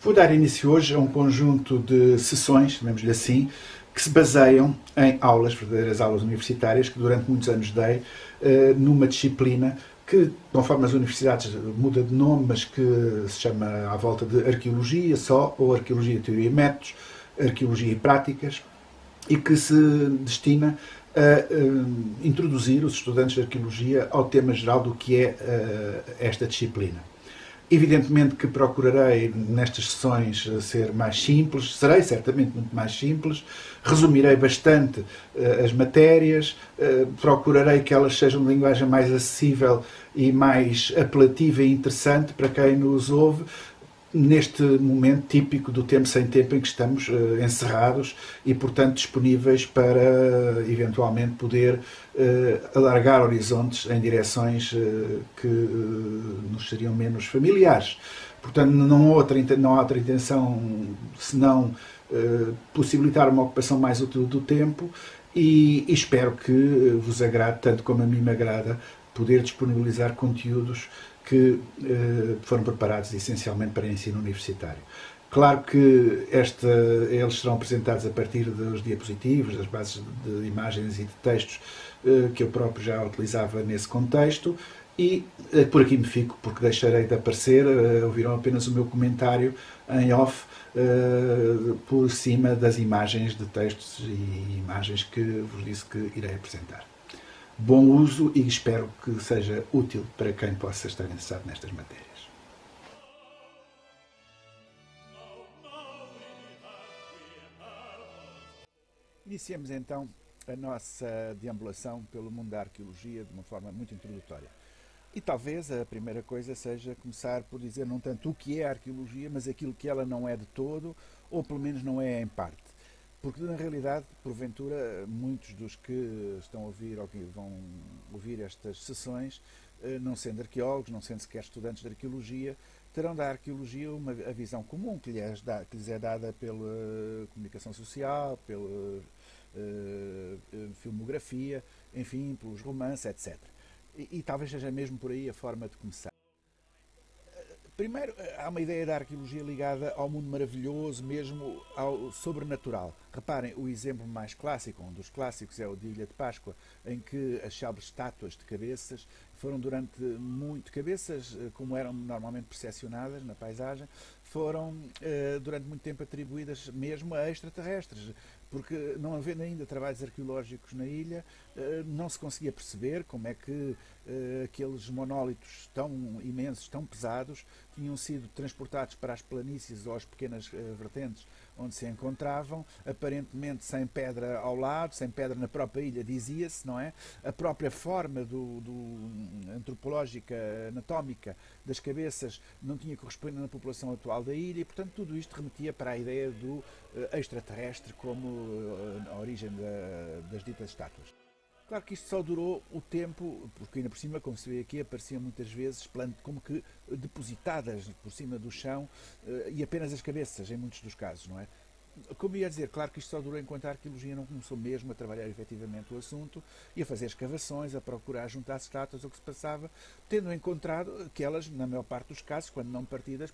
Vou dar início hoje a um conjunto de sessões, chamemos-lhe assim, que se baseiam em aulas, verdadeiras aulas universitárias, que durante muitos anos dei numa disciplina que, conforme as universidades, muda de nome, mas que se chama à volta de arqueologia só, ou arqueologia, teoria e métodos, arqueologia e práticas, e que se destina a introduzir os estudantes de arqueologia ao tema geral do que é esta disciplina. Evidentemente que procurarei nestas sessões ser mais simples, serei certamente muito mais simples, resumirei bastante as matérias, procurarei que elas sejam de linguagem mais acessível e mais apelativa e interessante para quem nos ouve, neste momento típico do tempo sem tempo em que estamos encerrados e, portanto, disponíveis para eventualmente poder alargar horizontes em direções que nos seriam menos familiares. Portanto, não há outra intenção senão possibilitar uma ocupação mais útil do tempo e espero que vos agrade, tanto como a mim me agrada, poder disponibilizar conteúdos que foram preparados essencialmente para ensino universitário. Claro que eles serão apresentados a partir dos diapositivos, das bases de imagens e de textos que eu próprio já utilizava nesse contexto e por aqui me fico porque deixarei de aparecer, ouvirão apenas o meu comentário em off por cima das imagens de textos e imagens que vos disse que irei apresentar. Bom uso e espero que seja útil para quem possa estar interessado nestas matérias. Iniciemos então a nossa deambulação pelo mundo da arqueologia de uma forma muito introdutória. E talvez a primeira coisa seja começar por dizer não tanto o que é a arqueologia, mas aquilo que ela não é de todo, ou pelo menos não é em parte. Porque, na realidade, porventura, muitos dos que estão a ouvir ou que vão ouvir estas sessões, não sendo arqueólogos, não sendo sequer estudantes de arqueologia, terão da arqueologia a visão comum que lhes é dada pela comunicação social, pela filmografia, enfim, pelos romances, etc. E talvez seja mesmo por aí a forma de começar. Primeiro, há uma ideia da arqueologia ligada ao mundo maravilhoso, mesmo ao sobrenatural. Reparem, o exemplo mais clássico, um dos clássicos é o de Ilha de Páscoa, em que as célebres estátuas de cabeças foram cabeças como eram normalmente percepcionadas na paisagem, foram durante muito tempo atribuídas mesmo a extraterrestres, porque não havendo ainda trabalhos arqueológicos na ilha, não se conseguia perceber como é que aqueles monólitos tão imensos, tão pesados, tinham sido transportados para as planícies ou as pequenas vertentes onde se encontravam, aparentemente sem pedra ao lado, sem pedra na própria ilha, dizia-se, não é? A própria forma antropológica, anatómica das cabeças não tinha correspondido na população atual da ilha e, portanto, tudo isto remetia para a ideia do extraterrestre como a origem das ditas estátuas. Claro que isto só durou o tempo, porque ainda por cima, como se vê aqui, apareciam muitas vezes como que depositadas por cima do chão e apenas as cabeças, em muitos dos casos, não é? Como ia dizer, claro que isto só durou enquanto a arqueologia não começou mesmo a trabalhar efetivamente o assunto e a fazer escavações, a procurar juntar estátuas, o que se passava, tendo encontrado que elas, na maior parte dos casos, quando não partidas,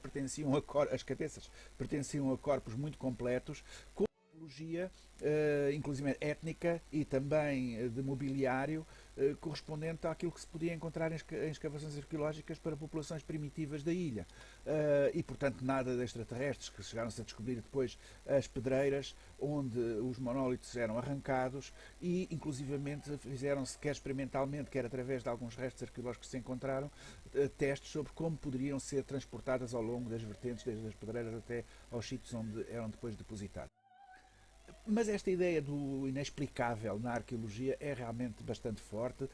as cabeças pertenciam a corpos muito completos, com tipologia, inclusive étnica e também de mobiliário, correspondente àquilo que se podia encontrar em escavações arqueológicas para populações primitivas da ilha. E, portanto, nada de extraterrestres, que chegaram-se a descobrir depois as pedreiras onde os monólitos eram arrancados e, inclusivamente, fizeram-se, quer experimentalmente, quer através de alguns restos arqueológicos que se encontraram, testes sobre como poderiam ser transportadas ao longo das vertentes, desde as pedreiras até aos sítios onde eram depois depositadas. Mas esta ideia do inexplicável na arqueologia é realmente bastante forte,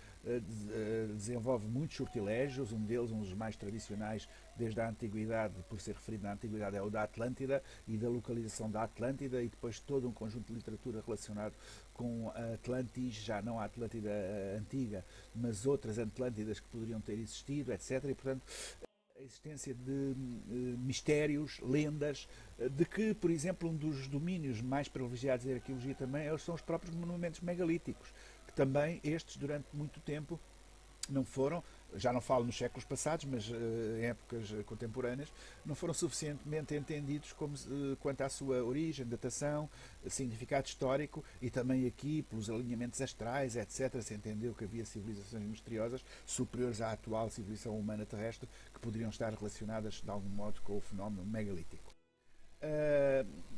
desenvolve muitos sortilégios, um dos mais tradicionais desde a Antiguidade, por ser referido na Antiguidade, é o da Atlântida e da localização da Atlântida e depois todo um conjunto de literatura relacionado com a Atlantis, já não a Atlântida antiga, mas outras Atlântidas que poderiam ter existido, etc. E, portanto, a existência de mistérios, lendas, de que, por exemplo, um dos domínios mais privilegiados da arqueologia também são os próprios monumentos megalíticos, que também estes, durante muito tempo, não foram, já não falo nos séculos passados, mas em épocas contemporâneas, não foram suficientemente entendidos quanto à sua origem, datação, significado histórico e também aqui pelos alinhamentos astrais, etc. Se entendeu que havia civilizações misteriosas superiores à atual civilização humana terrestre que poderiam estar relacionadas de algum modo com o fenómeno megalítico.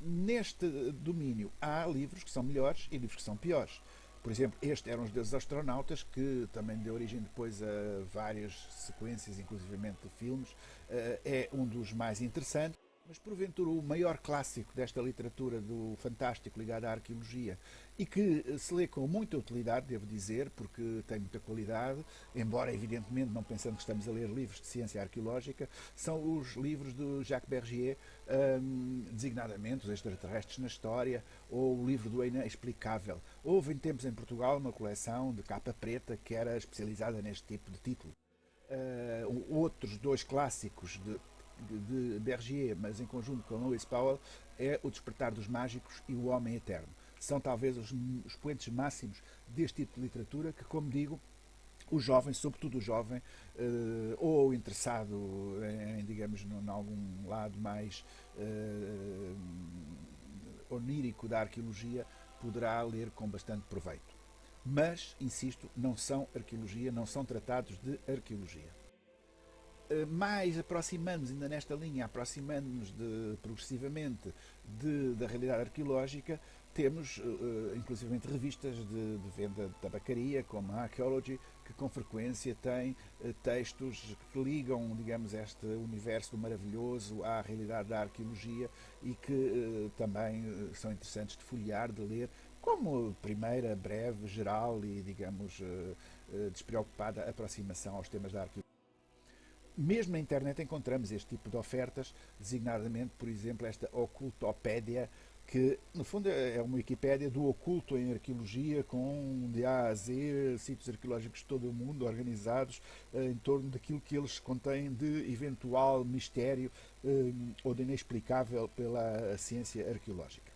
Neste domínio há livros que são melhores e livros que são piores. Por exemplo, este Eram os Deuses Astronautas, que também deu origem depois a várias sequências, inclusivamente de filmes, é um dos mais interessantes. Mas, porventura, o maior clássico desta literatura do fantástico ligado à arqueologia e que se lê com muita utilidade, devo dizer, porque tem muita qualidade, embora, evidentemente, não pensando que estamos a ler livros de ciência arqueológica, são os livros do Jacques Bergier, designadamente Os Extraterrestres na História, ou o livro do Inexplicável. Houve, em tempos em Portugal, uma coleção de capa preta que era especializada neste tipo de título. Outros dois clássicos de Bergier, mas em conjunto com Lewis Powell, é O Despertar dos Mágicos e O Homem Eterno. São talvez os expoentes máximos deste tipo de literatura que, como digo, o jovem, sobretudo o jovem, ou interessado em, digamos, em algum lado mais onírico da arqueologia, poderá ler com bastante proveito. Mas, insisto, não são arqueologia, não são tratados de arqueologia. Mais aproximando-nos, ainda nesta linha, aproximando-nos progressivamente da realidade arqueológica, temos inclusivamente revistas de venda de tabacaria, como a Archaeology, que com frequência tem textos que ligam, digamos, este universo do maravilhoso à realidade da arqueologia e que também são interessantes de folhear, de ler, como primeira, breve, geral e, digamos, despreocupada aproximação aos temas da arqueologia. Mesmo na internet encontramos este tipo de ofertas, designadamente, por exemplo, esta Ocultopédia, que no fundo é uma Wikipédia do oculto em arqueologia, com de A a Z sítios arqueológicos de todo o mundo organizados em torno daquilo que eles contêm de eventual mistério ou de inexplicável pela ciência arqueológica.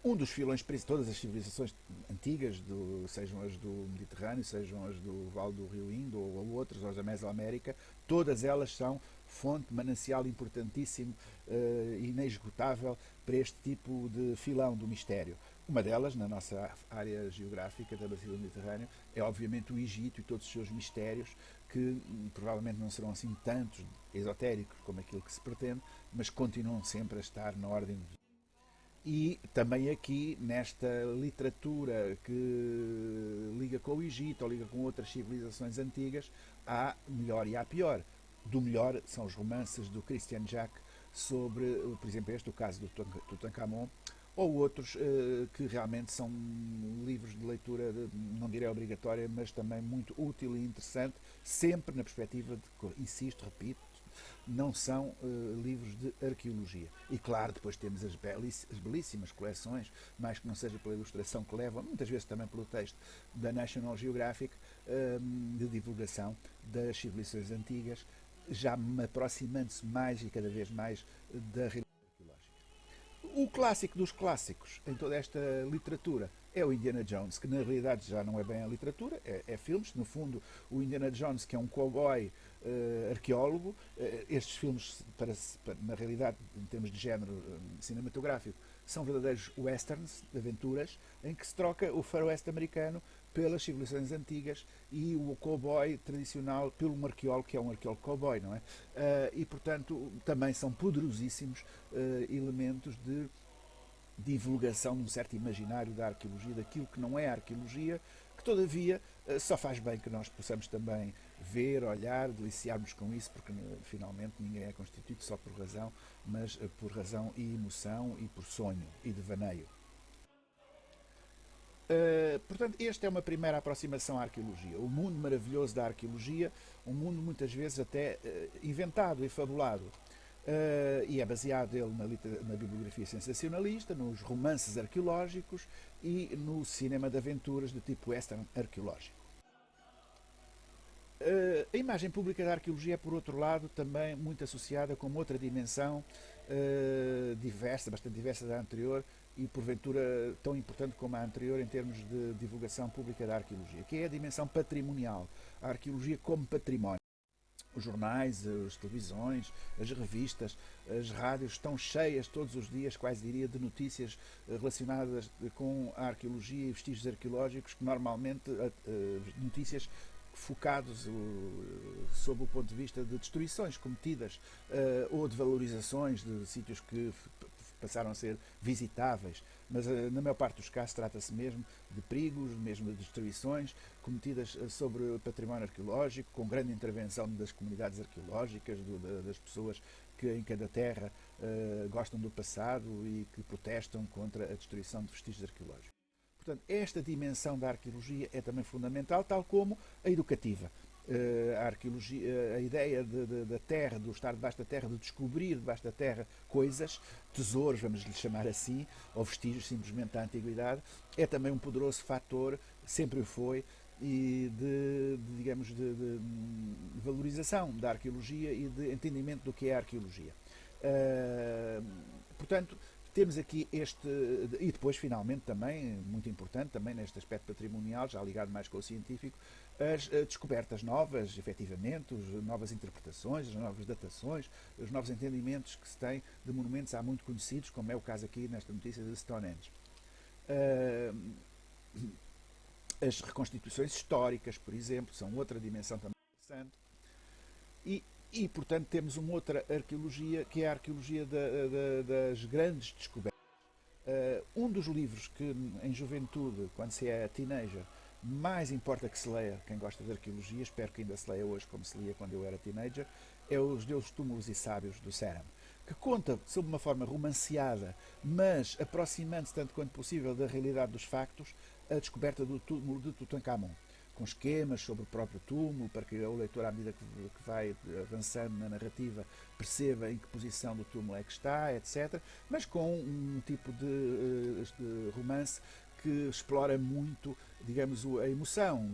Um dos filões, todas as civilizações antigas, sejam as do Mediterrâneo, sejam as do Vale do Rio Indo ou outras, ou as da Mesoamérica, todas elas são fonte, manancial importantíssimo, inesgotável para este tipo de filão do mistério. Uma delas, na nossa área geográfica da Bacia do Mediterrâneo, é obviamente o Egito e todos os seus mistérios, que provavelmente não serão assim tantos esotéricos como aquilo que se pretende, mas continuam sempre a estar na ordem do e também aqui, nesta literatura que liga com o Egito ou liga com outras civilizações antigas, há melhor e há pior. Do melhor são os romances do Christian Jacques sobre, por exemplo, o caso do Tutankhamon, ou outros que realmente são livros de leitura, não direi obrigatória, mas também muito útil e interessante, sempre na perspectiva de, insisto, repito, não são livros de arqueologia. E claro, depois temos as belíssimas coleções, mais que não seja pela ilustração que levam, muitas vezes também pelo texto, da National Geographic, de divulgação das civilizações antigas, já aproximando-se mais e cada vez mais da realidade arqueológica. O clássico dos clássicos em toda esta literatura é o Indiana Jones, que na realidade já não é bem a literatura, é filmes. No fundo, o Indiana Jones, que é um cowboy arqueólogo, estes filmes, na realidade, em termos de género cinematográfico, são verdadeiros westerns, de aventuras, em que se troca o faroeste americano pelas civilizações antigas e o cowboy tradicional pelo um arqueólogo, que é um arqueólogo cowboy, não é? E, portanto, também são poderosíssimos elementos de divulgação de um certo imaginário da arqueologia, daquilo que não é arqueologia, que todavia só faz bem que nós possamos também ver, olhar, deliciarmos com isso, porque finalmente ninguém é constituído só por razão, mas por razão e emoção e por sonho e devaneio. Portanto, esta é uma primeira aproximação à arqueologia. O mundo maravilhoso da arqueologia, um mundo muitas vezes até inventado e fabulado. E é baseado ele na bibliografia sensacionalista, nos romances arqueológicos e no cinema de aventuras de tipo western arqueológico. A imagem pública da arqueologia é, por outro lado, também muito associada com outra dimensão diversa, bastante diversa da anterior, e porventura tão importante como a anterior em termos de divulgação pública da arqueologia, que é a dimensão patrimonial, a arqueologia como património. Os jornais, as televisões, as revistas, as rádios estão cheias todos os dias, quase diria, de notícias relacionadas com a arqueologia e vestígios arqueológicos, que normalmente notícias focados sob o ponto de vista de destruições cometidas ou de valorizações de sítios que passaram a ser visitáveis, mas na maior parte dos casos trata-se mesmo de perigos, mesmo de destruições cometidas sobre o património arqueológico, com grande intervenção das comunidades arqueológicas, das pessoas que em cada terra gostam do passado e que protestam contra a destruição de vestígios arqueológicos. Portanto, esta dimensão da arqueologia é também fundamental, tal como a educativa. A arqueologia, a ideia da terra, do estar debaixo da terra, de descobrir debaixo da terra coisas, tesouros, vamos lhe chamar assim, ou vestígios simplesmente da antiguidade, é também um poderoso fator, sempre o foi, e digamos, de valorização da arqueologia e de entendimento do que é a arqueologia. Portanto, temos aqui este, e depois finalmente também, muito importante, também neste aspecto patrimonial, já ligado mais com o científico, as descobertas novas, efetivamente, as novas interpretações, as novas datações, os novos entendimentos que se tem de monumentos há muito conhecidos, como é o caso aqui nesta notícia de Stonehenge. As reconstituições históricas, por exemplo, são outra dimensão também interessante. Portanto, temos uma outra arqueologia, que é a arqueologia das grandes descobertas. Um dos livros que, em juventude, quando se é teenager, mais importa que se leia, quem gosta de arqueologia, espero que ainda se leia hoje como se lia quando eu era teenager, é Os Deuses Túmulos e Sábios, do Ceram, que conta, sob uma forma romanceada, mas aproximando-se tanto quanto possível da realidade dos factos, a descoberta do túmulo de Tutankhamon, com esquemas sobre o próprio túmulo, para que o leitor, à medida que vai avançando na narrativa, perceba em que posição do túmulo é que está, etc. Mas com um tipo de romance que explora muito, digamos, a emoção.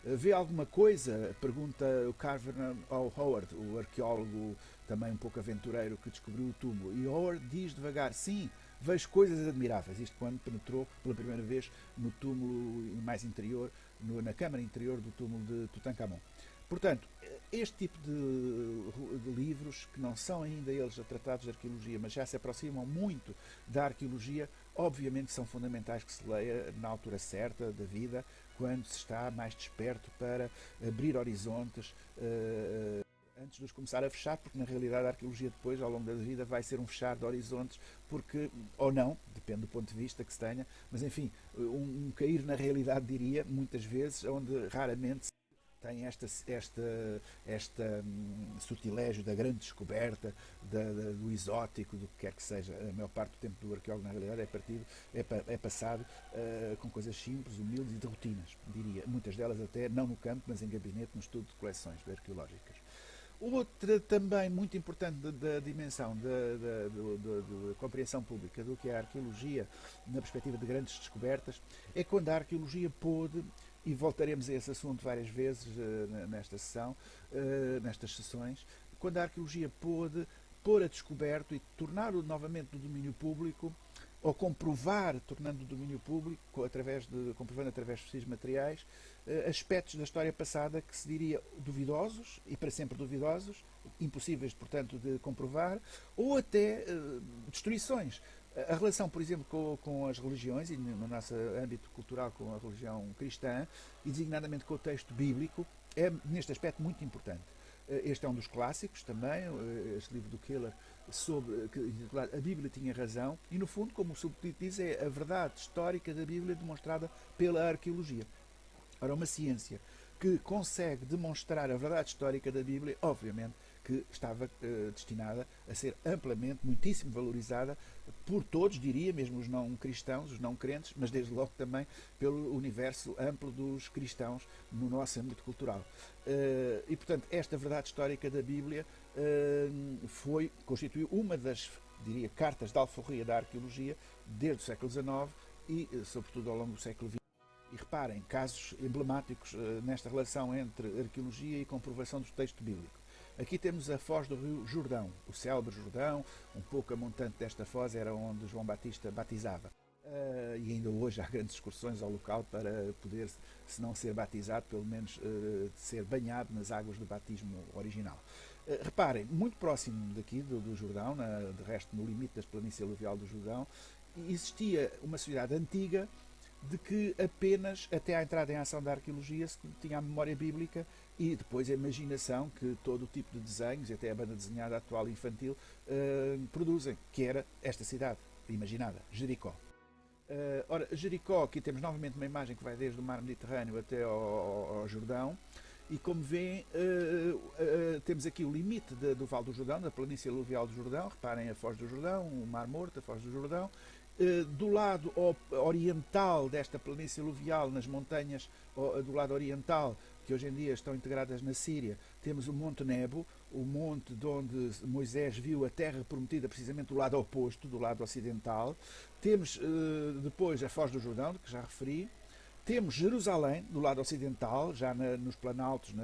Vê alguma coisa? Pergunta o Carver ao Howard, o arqueólogo também um pouco aventureiro que descobriu o túmulo. E Howard diz devagar, sim, vejo coisas admiráveis. Isto quando penetrou pela primeira vez no túmulo mais interior, na câmara interior do túmulo de Tutankhamon. Portanto, este tipo de livros, que não são ainda eles tratados de arqueologia, mas já se aproximam muito da arqueologia, obviamente são fundamentais que se leia na altura certa da vida, quando se está mais desperto para abrir horizontes, antes de os começar a fechar, porque na realidade a arqueologia depois, ao longo da vida, vai ser um fechar de horizontes, porque, ou não, depende do ponto de vista que se tenha, mas enfim, um cair na realidade, diria, muitas vezes, onde raramente tem este sortilégio da grande descoberta, do exótico, do que quer que seja. A maior parte do tempo do arqueólogo, na realidade, é passado com coisas simples, humildes e de rotinas, diria. Muitas delas até não no campo, mas em gabinete, no estudo de coleções arqueológicas. Outra também muito importante da dimensão da compreensão pública do que é a arqueologia, na perspectiva de grandes descobertas, é quando a arqueologia pôde, e voltaremos a esse assunto várias vezes nesta sessão, nestas sessões, quando a arqueologia pôde pôr a descoberto e torná-lo novamente do domínio público, ou comprovar, tornando do domínio público, comprovando através de vestígios materiais, aspectos da história passada que se diria duvidosos, e para sempre duvidosos, impossíveis, portanto, de comprovar, ou até destruições. A relação, por exemplo, com as religiões, e no nosso âmbito cultural com a religião cristã, e designadamente com o texto bíblico, é, neste aspecto, muito importante. Este é um dos clássicos também, este livro do Keller, intitulado A Bíblia Tinha Razão, e no fundo, como o subtítulo diz, é a verdade histórica da Bíblia demonstrada pela arqueologia. Ora, uma ciência que consegue demonstrar a verdade histórica da Bíblia, obviamente que estava destinada a ser amplamente, muitíssimo valorizada por todos, diria, mesmo os não cristãos, os não crentes, mas desde logo também pelo universo amplo dos cristãos no nosso âmbito cultural. E, portanto, esta verdade histórica da Bíblia constituiu uma das, diria, cartas de alforria da arqueologia desde o século XIX e, sobretudo, ao longo do século XX. E reparem, casos emblemáticos nesta relação entre arqueologia e comprovação do texto bíblico. Aqui temos a foz do rio Jordão, o célebre Jordão, um pouco a montante desta foz era onde João Batista batizava. E ainda hoje há grandes excursões ao local para poder, se não ser batizado, pelo menos ser banhado nas águas do batismo original. Reparem, muito próximo daqui do Jordão, de resto no limite das planícies aluvial do Jordão, existia uma cidade antiga de que apenas até à entrada em ação da arqueologia se tinha a memória bíblica e depois a imaginação que todo o tipo de desenhos, e até a banda desenhada atual infantil, produzem, que era esta cidade imaginada, Jericó. Ora, Jericó, aqui temos novamente uma imagem que vai desde o mar Mediterrâneo até ao Jordão, e como veem, temos aqui o limite do Vale do Jordão, da planície aluvial do Jordão. Reparem a Foz do Jordão, o Mar Morto, a Foz do Jordão. Do lado oriental desta planície aluvial, nas montanhas do lado oriental, que hoje em dia estão integradas na Síria, temos o Monte Nebo, o monte de onde Moisés viu a terra prometida, precisamente do lado oposto, do lado ocidental. Temos depois a Foz do Jordão, que já referi. Temos Jerusalém, do lado ocidental, já nos planaltos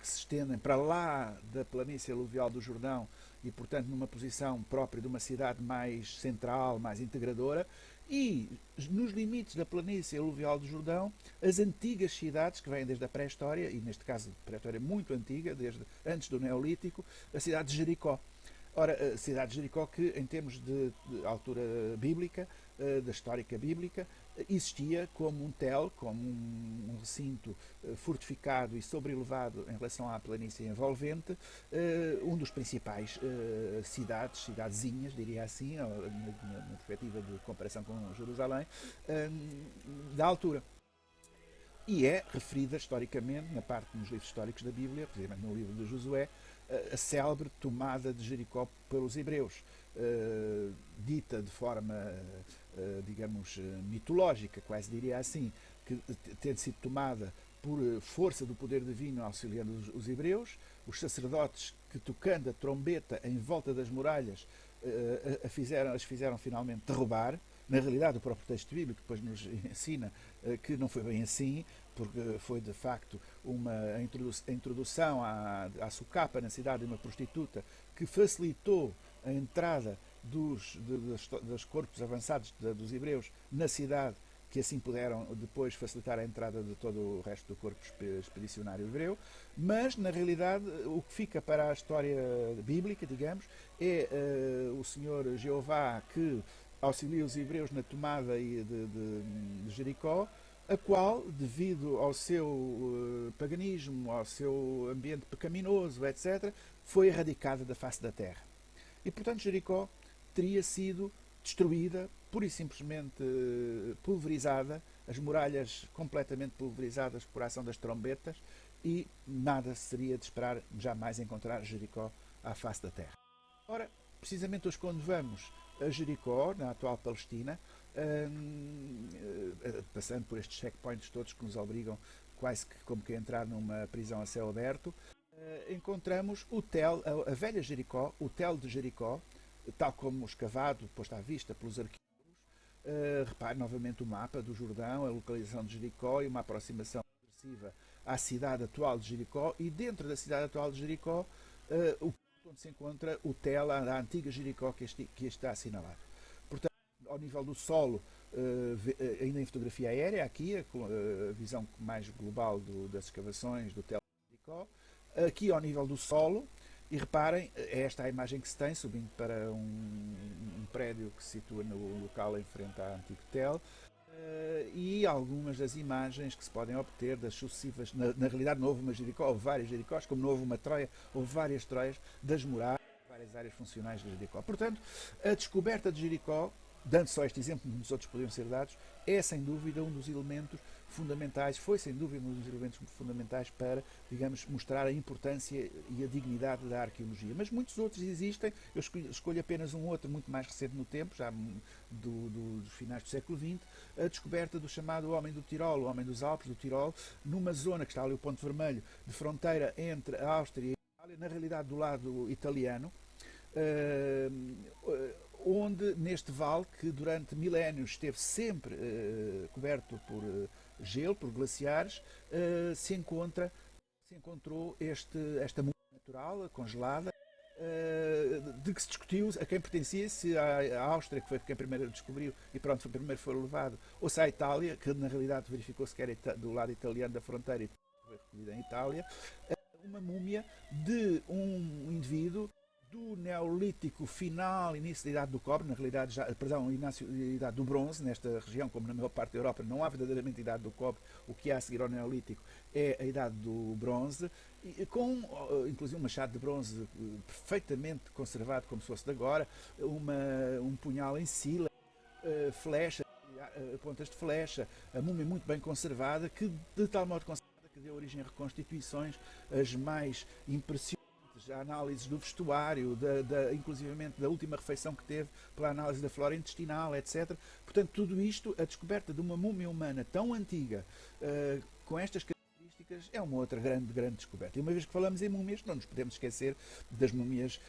que se estendem para lá da planície aluvial do Jordão e, portanto, numa posição própria de uma cidade mais central, mais integradora. E, nos limites da planície aluvial do Jordão, as antigas cidades, que vêm desde a pré-história, e neste caso pré-história muito antiga, desde antes do Neolítico, a cidade de Jericó. Ora, a cidade de Jericó, que em termos de altura bíblica, da histórica bíblica, existia como um tel, como um recinto fortificado e sobrelevado em relação à planície envolvente, um dos principais cidadezinhas, diria assim, na perspectiva de comparação com Jerusalém, da altura. E é referida historicamente, na parte dos livros históricos da Bíblia, precisamente no livro de Josué, a célebre tomada de Jericó pelos hebreus, dita de forma, digamos, mitológica, quase diria assim, que tendo sido tomada por força do poder divino auxiliando os hebreus, os sacerdotes que, tocando a trombeta em volta das muralhas, as fizeram finalmente derrubar. Na realidade, o próprio texto bíblico depois nos ensina que não foi bem assim, porque foi de facto a introdução à socapa na cidade de uma prostituta que facilitou a entrada dos corpos avançados dos hebreus na cidade, que assim puderam depois facilitar a entrada de todo o resto do corpo expedicionário hebreu. Mas, na realidade, o que fica para a história bíblica, digamos, é o Senhor Jeová que auxilia os hebreus na tomada de Jericó, a qual, devido ao seu paganismo, ao seu ambiente pecaminoso, etc., foi erradicada da face da terra. E, portanto, Jericó teria sido destruída, pura e simplesmente pulverizada, as muralhas completamente pulverizadas por ação das trombetas, e nada seria de esperar jamais encontrar Jericó à face da terra. Ora, precisamente hoje, quando vamos a Jericó, na atual Palestina, passando por estes checkpoints todos que nos obrigam quase que como que a entrar numa prisão a céu aberto, encontramos o tel, a velha Jericó, o tel de Jericó, tal como escavado, posto à vista pelos arqueólogos. Repare novamente o mapa do Jordão, a localização de Jericó e uma aproximação progressiva à cidade atual de Jericó, e dentro da cidade atual de Jericó, o onde se encontra o tel da antiga Jericó que está assinalado. Portanto, ao nível do solo, ainda em fotografia aérea, aqui a visão mais global das escavações do tel de Jericó. Aqui ao nível do solo, e reparem, é esta a imagem que se tem, subindo para um prédio que se situa no local em frente à antigo tel, e algumas das imagens que se podem obter das sucessivas. Na realidade, não houve uma Jericó, houve várias Jericós, como não houve uma Troia, houve várias Troias das muralhas, várias áreas funcionais de Jericó. Portanto, a descoberta de Jericó, dando só este exemplo, muitos outros poderiam ser dados, é sem dúvida um dos elementos fundamentais, foi sem dúvida um dos elementos fundamentais para, digamos, mostrar a importância e a dignidade da arqueologia. Mas muitos outros existem, eu escolho apenas um outro, muito mais recente no tempo, já dos finais do século XX, a descoberta do chamado Homem do Tirol, o Homem dos Alpes do Tirol, numa zona que está ali o Ponto Vermelho, de fronteira entre a Áustria e a Itália, na realidade do lado italiano, onde neste vale, que durante milénios esteve sempre coberto por gelo, por glaciares, se encontrou esta montanha natural congelada, de que se discutiu a quem pertencia, se à Áustria, que foi quem primeiro descobriu e pronto, foi primeiro foi levado, ou se à Itália, que na realidade verificou-se que era do lado italiano da fronteira e foi recolhida em Itália, uma múmia de um indivíduo do Neolítico final, início da Idade do Cobre, na realidade, início da Idade do Bronze, nesta região, como na maior parte da Europa, não há verdadeiramente Idade do Cobre, o que há a seguir ao Neolítico é a Idade do Bronze, com inclusive um machado de bronze perfeitamente conservado, como se fosse de agora, um punhal em sila, flecha, pontas de flecha, a múmia muito bem conservada, que de tal modo conservada que deu origem a reconstituições as mais impressionantes, a análise do vestuário, inclusivamente da última refeição que teve, pela análise da flora intestinal, etc. Portanto, tudo isto, a descoberta de uma múmia humana tão antiga, com estas características, é uma outra grande descoberta. E uma vez que falamos em múmias, não nos podemos esquecer das múmias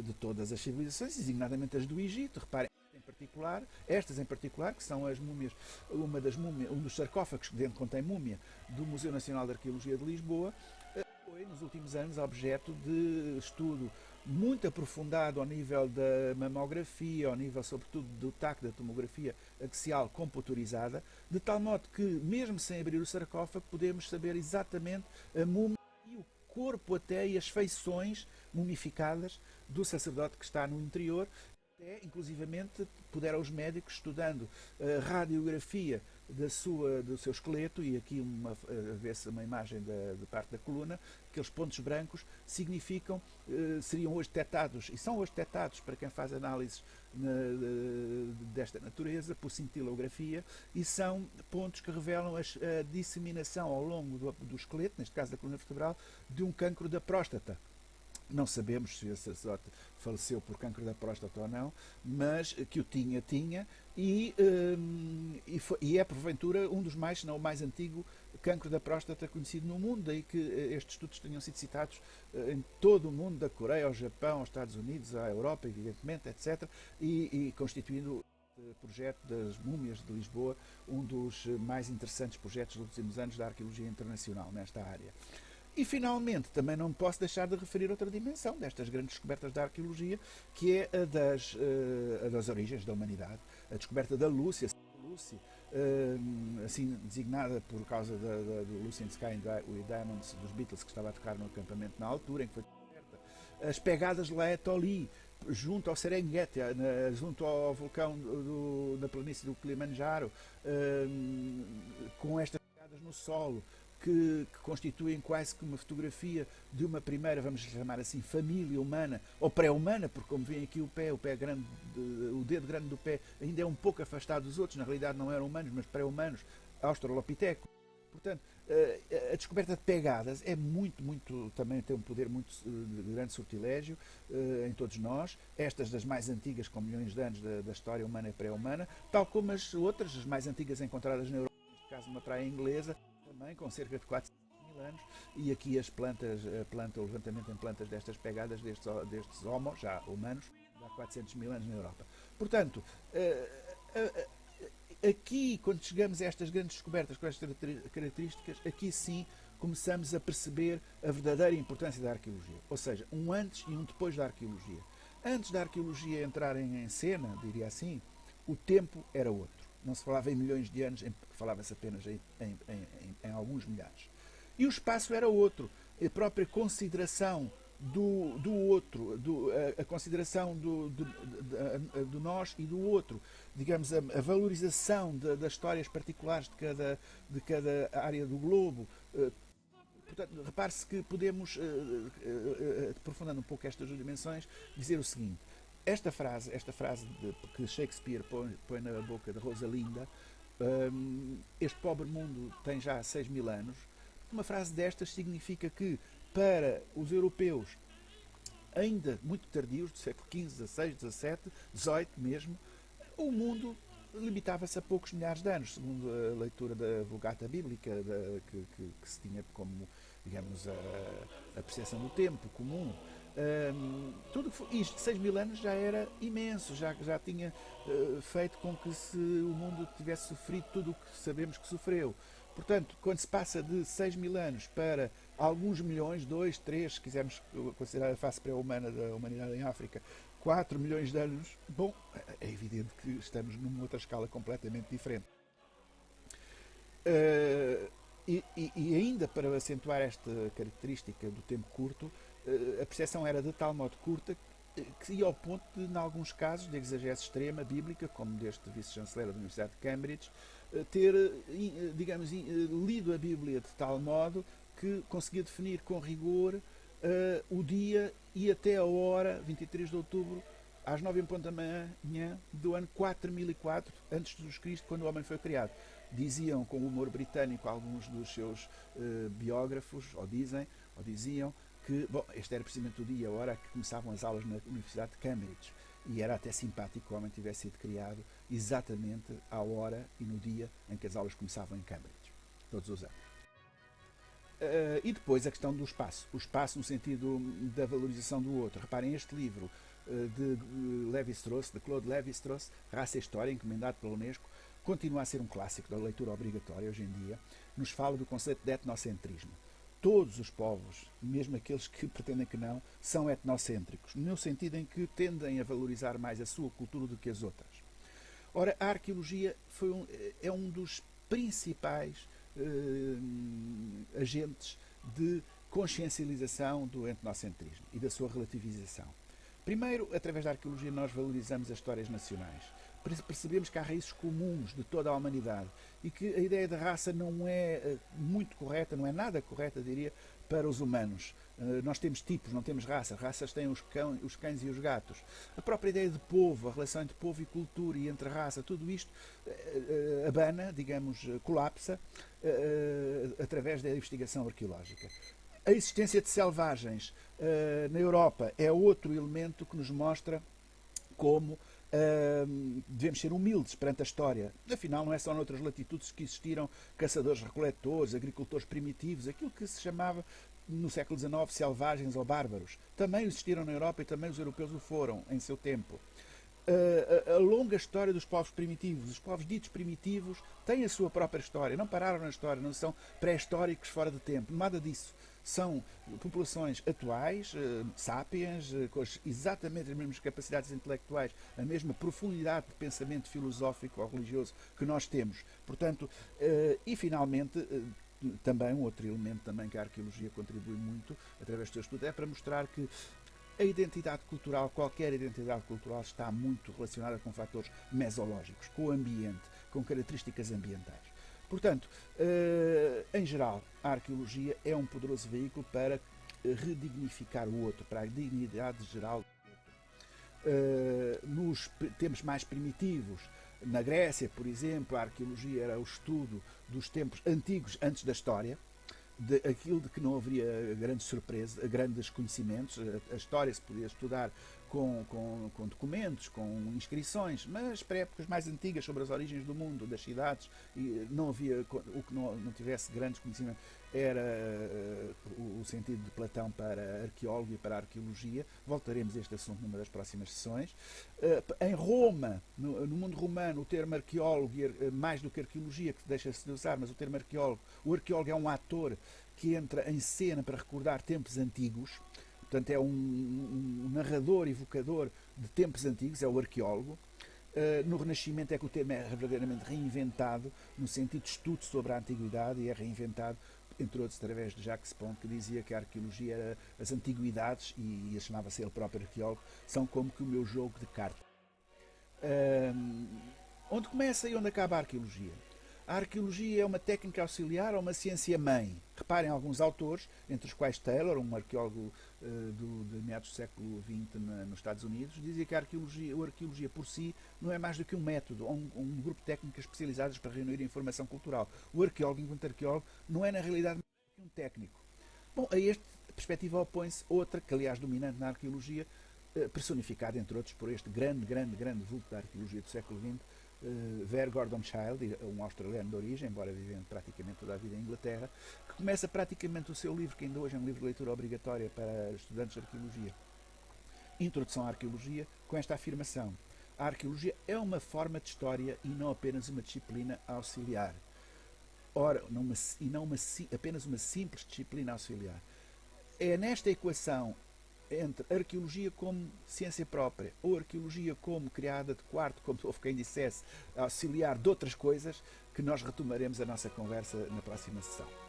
de todas as civilizações, designadamente as do Egito. Reparem, estas em particular, que são as múmias, um dos sarcófagos que dentro contém múmia do Museu Nacional de Arqueologia de Lisboa, foi, nos últimos anos, objeto de estudo muito aprofundado ao nível da mamografia, ao nível, sobretudo, do TAC, da tomografia axial computurizada, de tal modo que, mesmo sem abrir o sarcófago, podemos saber exatamente a múmia e o corpo até e as feições mumificadas do sacerdote que está no interior. Até, inclusivamente, puderam os médicos, estudando a radiografia do seu esqueleto, e aqui vê-se uma imagem de parte da coluna, aqueles pontos brancos significam, seriam hoje detectados, e são hoje detectados para quem faz análises desta natureza, por cintilografia, e são pontos que revelam a disseminação ao longo do esqueleto, neste caso da coluna vertebral, de um cancro da próstata. Não sabemos se esse sacerdote faleceu por cancro da próstata ou não, mas que o tinha, e é porventura um dos mais, se não o mais antigo cancro da próstata conhecido no mundo, daí que estes estudos tenham sido citados em todo o mundo, da Coreia ao Japão, aos Estados Unidos, à Europa, evidentemente, etc., e constituindo o projeto das múmias de Lisboa um dos mais interessantes projetos dos últimos anos da arqueologia internacional nesta área. E, finalmente, também não posso deixar de referir outra dimensão destas grandes descobertas da arqueologia, que é a das origens da humanidade. A descoberta da Lúcia, assim designada por causa do Lucy in the Sky and Diamonds dos Beatles, que estava a tocar no acampamento na altura em que foi descoberta. As pegadas de Laetoli, junto ao Serengeti, junto ao vulcão da planície do Kilimanjaro, com estas pegadas no solo, que constituem quase que uma fotografia de uma primeira, vamos chamar assim, família humana, ou pré-humana, porque como vem aqui o pé grande, o dedo grande do pé ainda é um pouco afastado dos outros, na realidade não eram humanos, mas pré-humanos, Australopithecus. Portanto, a descoberta de pegadas é também tem um poder muito de grande sortilégio em todos nós, estas das mais antigas, com milhões de anos da história humana e pré-humana, tal como as outras, as mais antigas encontradas na Europa, neste caso uma praia inglesa, também com cerca de 400 mil anos, e aqui o levantamento em plantas destas pegadas, destes homos, já humanos, há 400 mil anos na Europa. Portanto, aqui, quando chegamos a estas grandes descobertas com estas características, aqui sim começamos a perceber a verdadeira importância da arqueologia. Ou seja, um antes e um depois da arqueologia. Antes da arqueologia entrar em cena, diria assim, o tempo era outro. Não se falava em milhões de anos, falava-se apenas em alguns milhares. E o espaço era outro. A própria consideração do outro, a consideração do nós e do outro, digamos, a valorização das histórias particulares de cada área do globo. Portanto, repare-se que podemos, aprofundando um pouco estas dimensões, dizer o seguinte. Esta frase que Shakespeare põe na boca de Rosalinda, este pobre mundo tem já 6 mil anos, uma frase destas significa que, para os europeus, ainda muito tardios, do século XV, XVI, XVII, XVIII mesmo, o mundo limitava-se a poucos milhares de anos, segundo a leitura da Vulgata Bíblica, que se tinha como, digamos, a percepção do tempo comum. Tudo isto, 6 mil anos, já era imenso, já tinha feito com que o mundo tivesse sofrido tudo o que sabemos que sofreu. Portanto, quando se passa de 6 mil anos para alguns milhões, 2, 3, se quisermos considerar a face pré-humana da humanidade em África, 4 milhões de anos, bom, é evidente que estamos numa outra escala completamente diferente. E ainda para acentuar esta característica do tempo curto, a percepção era de tal modo curta que ia ao ponto de, em alguns casos de exegese extrema bíblica, como deste vice-chanceler da Universidade de Cambridge, ter, digamos, lido a Bíblia de tal modo que conseguia definir com rigor o dia e até a hora, 23 de outubro, às 9 em ponto da manhã do ano 4004 a.C., quando o homem foi criado. Diziam com o humor britânico alguns dos seus biógrafos, ou diziam, que bom, este era precisamente o dia e a hora que começavam as aulas na Universidade de Cambridge. E era até simpático que o homem tivesse sido criado exatamente à hora e no dia em que as aulas começavam em Cambridge, todos os anos. E depois a questão do espaço. O espaço no sentido da valorização do outro. Reparem, este livro de Lévi-Strauss, de Claude Lévi-Strauss, Raça e História, encomendado pela Unesco, continua a ser um clássico da leitura obrigatória hoje em dia. Nos fala do conceito de etnocentrismo. Todos os povos, mesmo aqueles que pretendem que não, são etnocêntricos, no sentido em que tendem a valorizar mais a sua cultura do que as outras. Ora, a arqueologia é um dos principais agentes de consciencialização do etnocentrismo e da sua relativização. Primeiro, através da arqueologia, nós valorizamos as histórias nacionais. Percebemos que há raízes comuns de toda a humanidade e que a ideia de raça não é muito correta, não é nada correta, diria, para os humanos. Nós temos tipos, não temos raças. Raças têm os cães e os gatos. A própria ideia de povo, a relação entre povo e cultura e entre raça, tudo isto abana, digamos, colapsa através da investigação arqueológica. A existência de selvagens na Europa é outro elemento que nos mostra como devemos ser humildes perante a história. Afinal, não é só noutras latitudes que existiram caçadores-recoletores, agricultores primitivos, aquilo que se chamava no século XIX selvagens ou bárbaros. Também existiram na Europa e também os europeus o foram em seu tempo. A longa história dos povos primitivos. Os povos ditos primitivos têm a sua própria história, não pararam na história, não são pré-históricos fora de tempo, nada disso. São populações atuais, sapiens, com exatamente as mesmas capacidades intelectuais, a mesma profundidade de pensamento filosófico ou religioso que nós temos. Portanto, e finalmente, também um outro elemento também que a arqueologia contribui muito através do seu estudo é para mostrar que a identidade cultural, qualquer identidade cultural, está muito relacionada com fatores mesológicos, com o ambiente, com características ambientais. Portanto, em geral, a arqueologia é um poderoso veículo para redignificar o outro, para a dignidade geral do outro. Nos tempos mais primitivos, na Grécia, por exemplo, a arqueologia era o estudo dos tempos antigos antes da história, aquilo de que não haveria grandes surpresas, grandes conhecimentos. A história se podia estudar com documentos, com inscrições, mas para épocas mais antigas sobre as origens do mundo, das cidades, e não havia o que não tivesse grandes conhecimentos era o sentido de Platão para arqueólogo e para a arqueologia. Voltaremos a este assunto numa das próximas sessões. Em Roma, no mundo romano, o termo arqueólogo, mais do que arqueologia, que deixa-se de usar, mas o termo arqueólogo, o arqueólogo é um ator que entra em cena para recordar tempos antigos. Portanto, é um narrador, evocador de tempos antigos, é o arqueólogo. No Renascimento é que o termo é verdadeiramente reinventado, no sentido de estudo sobre a antiguidade, e é reinventado, entre outros, através de Jacques Pont, que dizia que a arqueologia era as antiguidades, e chamava-se ele próprio arqueólogo, são como que o meu jogo de cartas. Onde começa e onde acaba a arqueologia? A arqueologia é uma técnica auxiliar ou uma ciência-mãe? Reparem, alguns autores, entre os quais Taylor, um arqueólogo de meados do século XX nos Estados Unidos, dizia que a arqueologia por si não é mais do que um método, ou um grupo de técnicas especializadas para reunir informação cultural. O arqueólogo, enquanto arqueólogo, não é na realidade mais do que um técnico. Bom, a esta perspectiva opõe-se outra, que aliás dominante na arqueologia, personificada, entre outros, por este grande vulto da arqueologia do século XX, Ver Gordon Childe, um australiano de origem, embora vivendo praticamente toda a vida em Inglaterra, que começa praticamente o seu livro, que ainda hoje é um livro de leitura obrigatória para estudantes de arqueologia, Introdução à Arqueologia, com esta afirmação: a arqueologia é uma forma de história e não apenas uma disciplina auxiliar. Ora, apenas uma simples disciplina auxiliar. É nesta equação entre arqueologia como ciência própria ou arqueologia como criada de quarto, como houve quem dissesse, auxiliar de outras coisas, que nós retomaremos a nossa conversa na próxima sessão.